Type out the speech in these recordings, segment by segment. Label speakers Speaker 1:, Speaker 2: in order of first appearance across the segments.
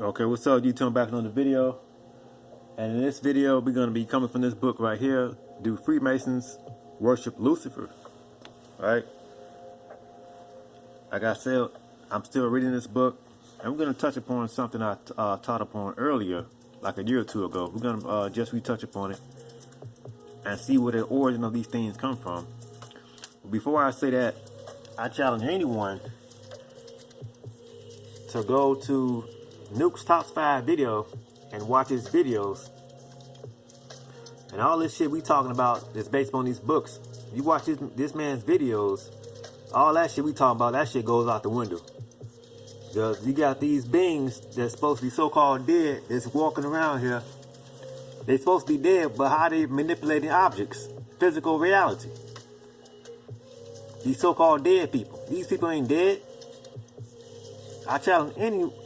Speaker 1: Okay, what's up, YouTube? Back on the video. And in this video, we're going to be coming from this book right here. Do Freemasons worship Lucifer? Right? Like I said, I'm still reading this book. And we're going to touch upon something I taught upon earlier, like a year or two ago. We're going to just retouch upon it and see where the origin of these things come from. Before I say that, I challenge anyone to go to Nuke's Top 5 video and watch his videos. And all this shit we talking about is based on these books. You watch this man's videos, all that shit we talking about, that shit goes out the window. Because you got these beings that's supposed to be so-called dead that's walking around here. They're supposed to be dead, but how they manipulating objects, physical reality. These so-called dead people. These people ain't dead. I challenge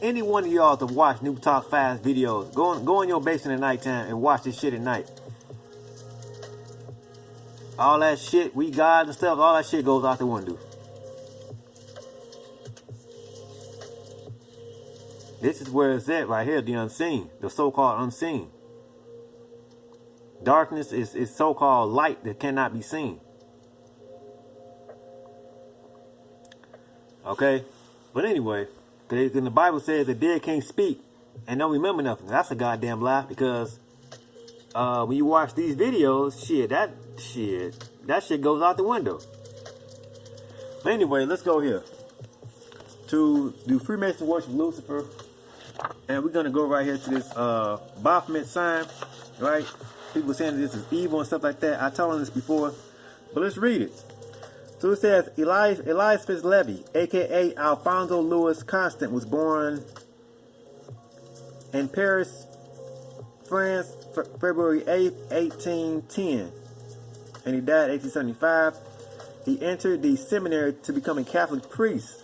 Speaker 1: any one of y'all to watch New Top 5 videos. Go in your basement at nighttime and watch this shit at night. All that shit, we God and stuff, all that shit goes out the window. This is where it's at right here, the unseen, the so-called unseen. Darkness is so-called light that cannot be seen. Okay? But anyway, because the Bible says the dead can't speak and don't remember nothing. That's a goddamn lie, because when you watch these videos, that shit goes out the window. But anyway, let's go here. To do Freemason worship Lucifer. And we're going to go right here to this baphomet sign, right? People saying this is evil and stuff like that. I told them this before, but let's read it. So it says, Elias Fitzlevy, a.k.a. Alfonso Louis Constant, was born in Paris, France, February 8, 1810. And he died in 1875. He entered the seminary to become a Catholic priest,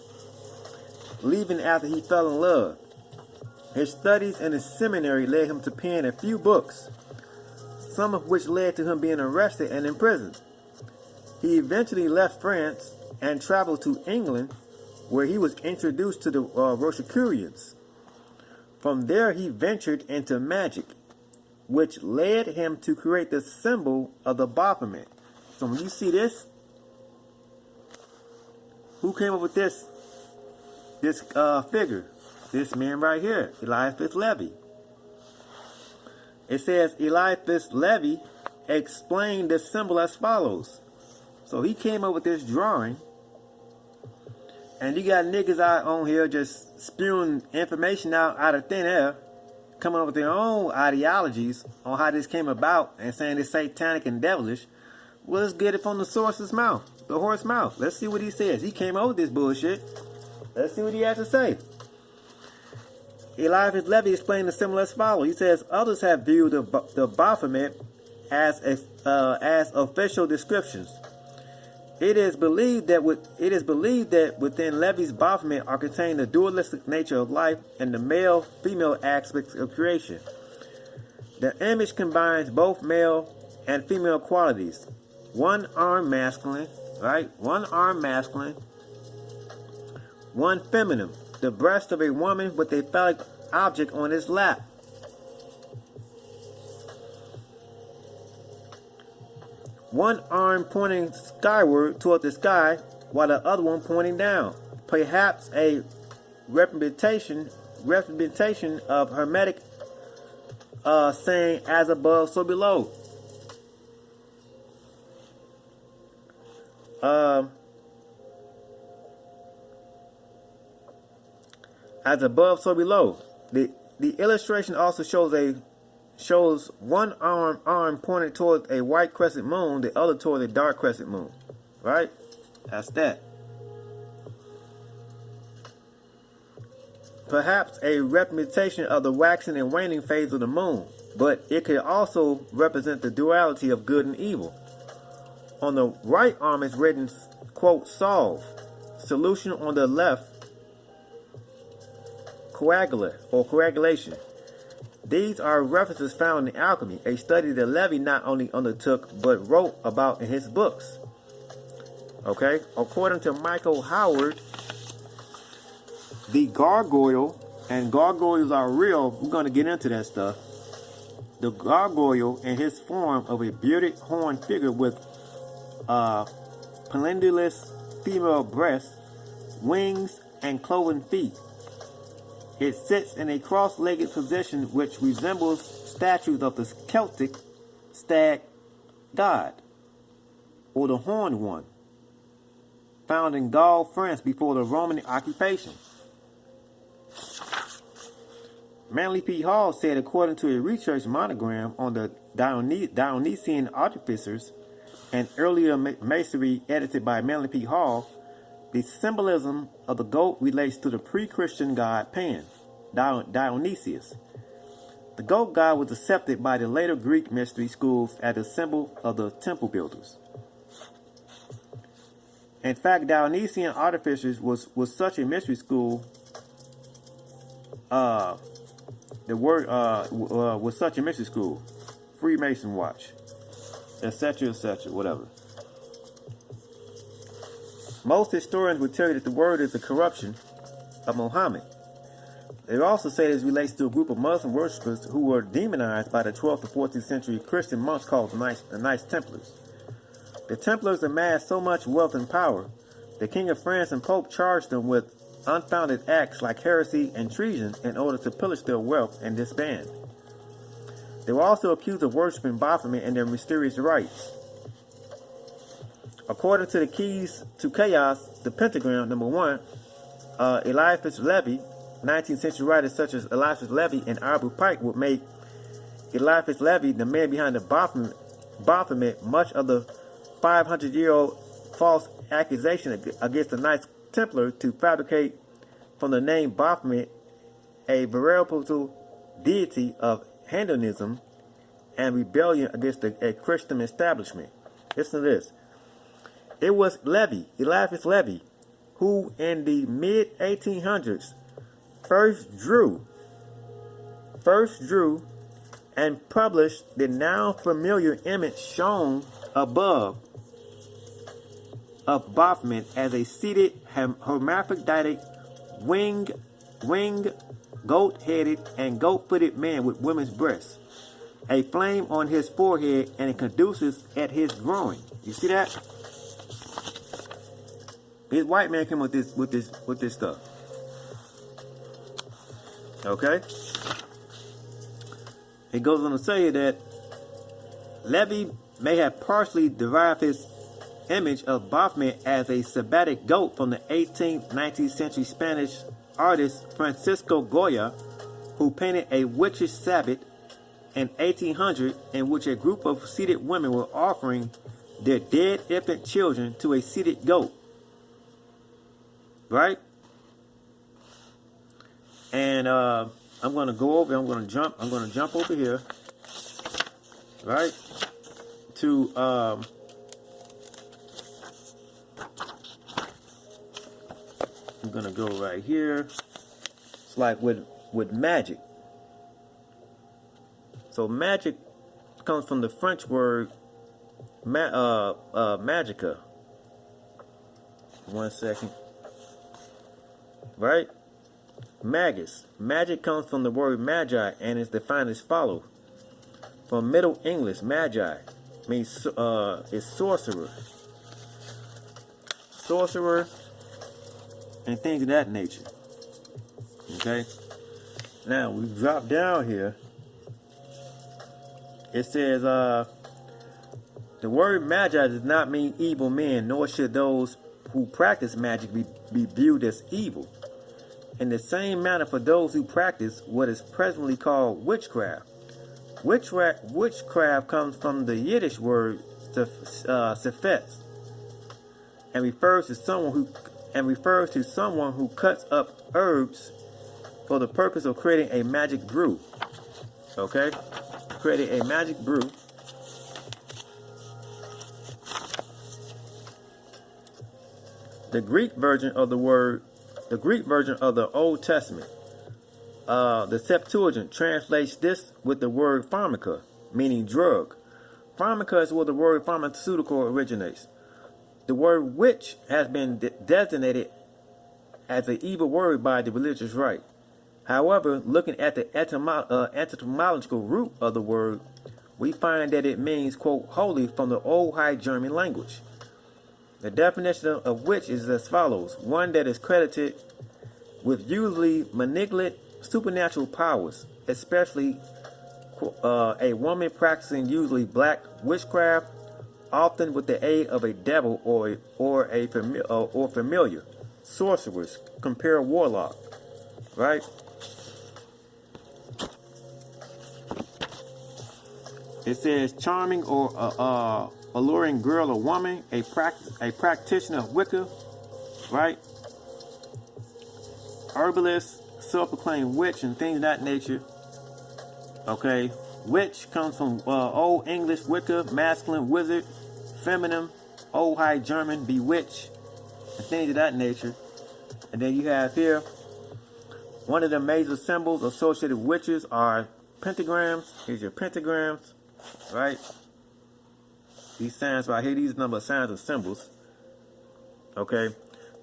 Speaker 1: leaving after he fell in love. His studies in the seminary led him to pen a few books, some of which led to him being arrested and imprisoned. He eventually left France and traveled to England, where he was introduced to the Rosicrucians. From there, he ventured into magic, which led him to create the symbol of the baphomet. So when you see this, who came up with this figure? This man right here, Elias Fitzlevy. It says Elias Fitzlevy explained the symbol as follows. So he came up with this drawing, and you got niggas out on here just spewing information out of thin air, coming up with their own ideologies on how this came about and saying it's satanic and devilish. Well, let's get it from the source's mouth, the horse's mouth. Let's see what he says. He came up with this bullshit. Let's see what he has to say. Elias Fitzlevy explained the symbol as follows. He says, others have viewed the baphomet as official descriptions. It is believed that within Levy's baphomet are contained the dualistic nature of life and the male-female aspects of creation. The image combines both male and female qualities. One arm masculine, right? One arm masculine, one feminine. The breast of a woman with a phallic object on its lap. One arm pointing skyward toward the sky, while the other one pointing down. Perhaps a representation of Hermetic saying, as above, so below. As above, so below. The illustration also shows one arm pointed toward a white crescent moon, the other toward a dark crescent moon. Right? That's that. Perhaps a representation of the waxing and waning phase of the moon, but it could also represent the duality of good and evil. On the right arm is written, quote, solve. Solution on the left, coagulate or coagulation. These are references found in alchemy, a study that Levy not only undertook but wrote about in his books. Okay, according to Michael Howard, the gargoyle and gargoyles are real. We're going to get into that stuff. The gargoyle in his form of a bearded horned figure with pendulous female breasts, wings, and cloven feet. It sits in a cross-legged position which resembles statues of the Celtic stag god, or the horned one, found in Gaul, France before the Roman occupation. Manly P. Hall said, according to a research monogram on the Dionysian artificers and earlier masonry edited by Manly P. Hall, the symbolism of the goat relates to the pre-Christian god Pan, Dionysius. The goat god was accepted by the later Greek mystery schools as a symbol of the temple builders. In fact, Dionysian artificers was such a mystery school. The word was such a mystery school. Freemason watch, etc., whatever. Most historians would tell you that the word is a corruption of Muhammad. They also say this relates to a group of Muslim worshippers who were demonized by the 12th to 14th century Christian monks called the Knights Templars. The Templars amassed so much wealth and power, the King of France and Pope charged them with unfounded acts like heresy and treason in order to pillage their wealth and disband. They were also accused of worshiping Baphomet and their mysterious rites. According to the Keys to Chaos, the Pentagram, number 1, Eliphas Levi, 19th century writers such as Eliphas Levi and Arbu Pike would make Eliphas Levi, the man behind the Baphomet, much of the 500-year-old false accusation against the Knights Templar to fabricate from the name Baphomet a veritable deity of hedonism and rebellion against a Christian establishment. Listen to this. It was Eliphas Levi, who in the mid-1800s first drew and published the now familiar image shown above of Baphomet as a seated hermaphroditic winged, goat-headed, and goat-footed man with women's breasts, a flame on his forehead, and a caduceus at his groin. You see that? This white man came with this stuff. Okay? It goes on to say that Levi may have partially derived his image of Baphomet as a sabbatic goat from the 18th, 19th century Spanish artist Francisco Goya, who painted a witch's Sabbath in 1800 in which a group of seated women were offering their dead infant children to a seated goat. Right? And I'm going to jump over here, right, to I'm going to go right here. It's like with magic. So magic comes from the French word magica. 1 second. Right? Magus. Magic comes from the word magi and is defined as follows. From Middle English, magi means is sorcerer. Sorcerer and things of that nature. Okay? Now we drop down here. It says the word magi does not mean evil men, nor should those who practice magic be viewed as evil. In the same manner for those who practice what is presently called witchcraft. Witchcraft comes from the Yiddish word sefetz and refers to someone who cuts up herbs for the purpose of creating a magic brew. Okay? Creating a magic brew. The Greek version of the Old Testament, the Septuagint, translates this with the word pharmaca, meaning drug. Pharmaca is where the word pharmaceutical originates. The word witch has been designated as an evil word by the religious right. However, looking at the etymological root of the word, we find that it means, quote, holy from the Old High German language. The definition of witch is as follows: one that is credited with usually malignant supernatural powers, especially a woman practicing usually black witchcraft, often with the aid of a devil or familiar. Sorcerers, compare warlock, right? It says charming or alluring girl or woman, a practitioner of Wicca, right? Herbalist, self-proclaimed witch, and things of that nature. Okay, witch comes from Old English Wicca, masculine wizard, feminine, Old High German bewitch, and things of that nature. And then you have here, one of the major symbols associated with witches are pentagrams. Here's your pentagrams, right? These signs right here, these number of signs of symbols. Okay,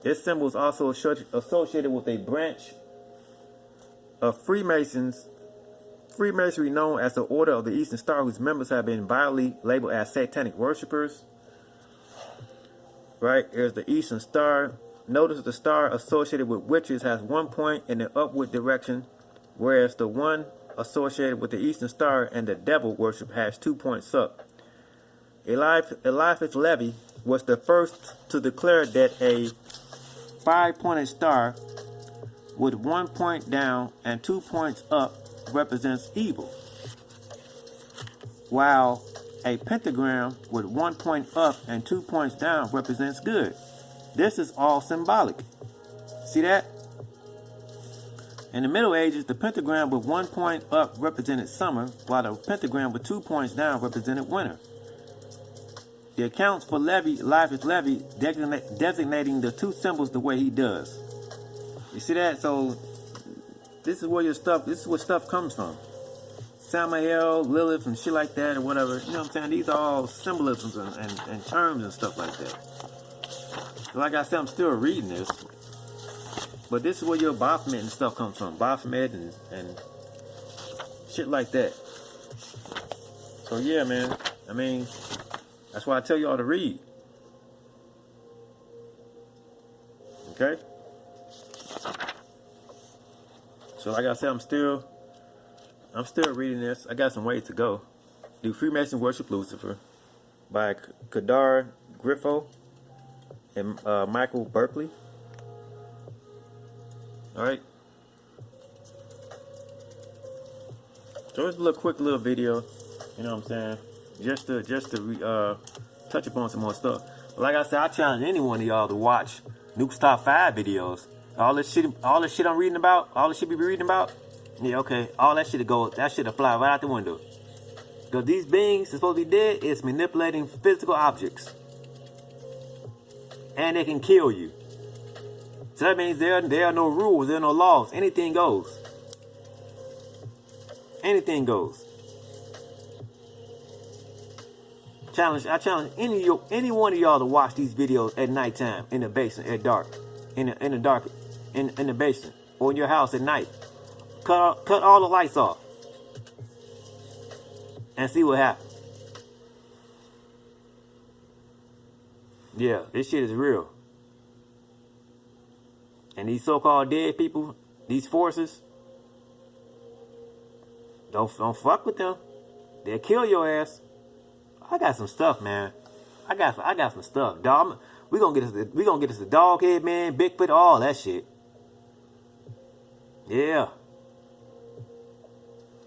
Speaker 1: this symbol is also associated with a branch of Freemasons. Freemasonry, known as the Order of the Eastern Star, whose members have been violently labeled as satanic worshippers. Right, here's the Eastern Star. Notice the star associated with witches has 1 point in the upward direction, whereas the one associated with the Eastern Star and the devil worship has 2 points up. Eliphas Levi was the first to declare that a 5-pointed star with 1 point down and 2 points up represents evil, while a pentagram with 1 point up and 2 points down represents good. This is all symbolic. See that? In the Middle Ages, the pentagram with 1 point up represented summer, while the pentagram with 2 points down represented winter. The accounts for Eliphas Levi designating the two symbols the way he does. You see that? So this is where stuff comes from. Samael, Lilith, and shit like that, or whatever. You know what I'm saying? These are all symbolisms and terms and stuff like that. Like I said, I'm still reading this. But this is where your baphomet and stuff comes from. Baphomet and shit like that. So yeah, man. I mean, that's why I tell you all to read. Okay? So like I said, I'm still reading this. I got some ways to go. Do Freemasons Worship Lucifer by Kadar Griffo and Michael Berkeley. Alright. So it's a quick little video, you know what I'm saying? Just to touch upon some more stuff. But like I said, I challenge any one of y'all to watch Nuke's Top 5 videos. All this shit I'm reading about, all the shit we be reading about, yeah, okay, all that shit'll fly right out the window. Because these beings are supposed to be dead, is manipulating physical objects. And they can kill you. So that means there are no rules, there are no laws. Anything goes. Anything goes. I challenge any one of y'all to watch these videos at nighttime, in the basement, at dark, in the basement, or in your house at night. Cut all the lights off and see what happens. Yeah, this shit is real. And these so-called dead people, these forces, don't fuck with them. They'll kill your ass. I got some stuff, man. I got some stuff, dog. We gonna get us the dog head, man, Bigfoot, all that shit. Yeah.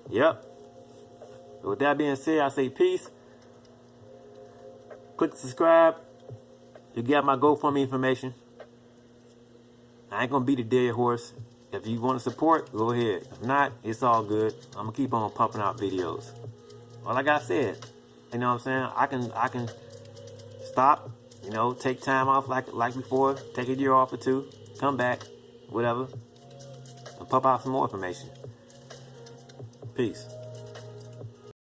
Speaker 1: Yep. So with that being said, I say peace. Click subscribe. You got my GoFundMe information. I ain't gonna beat a dead horse. If you want to support, go ahead. If not, it's all good. I'm gonna keep on pumping out videos. Well, like I said, you know what I'm saying? I can stop, you know, take time off like before, take a year off or two, come back, whatever, and pump out some more information. Peace.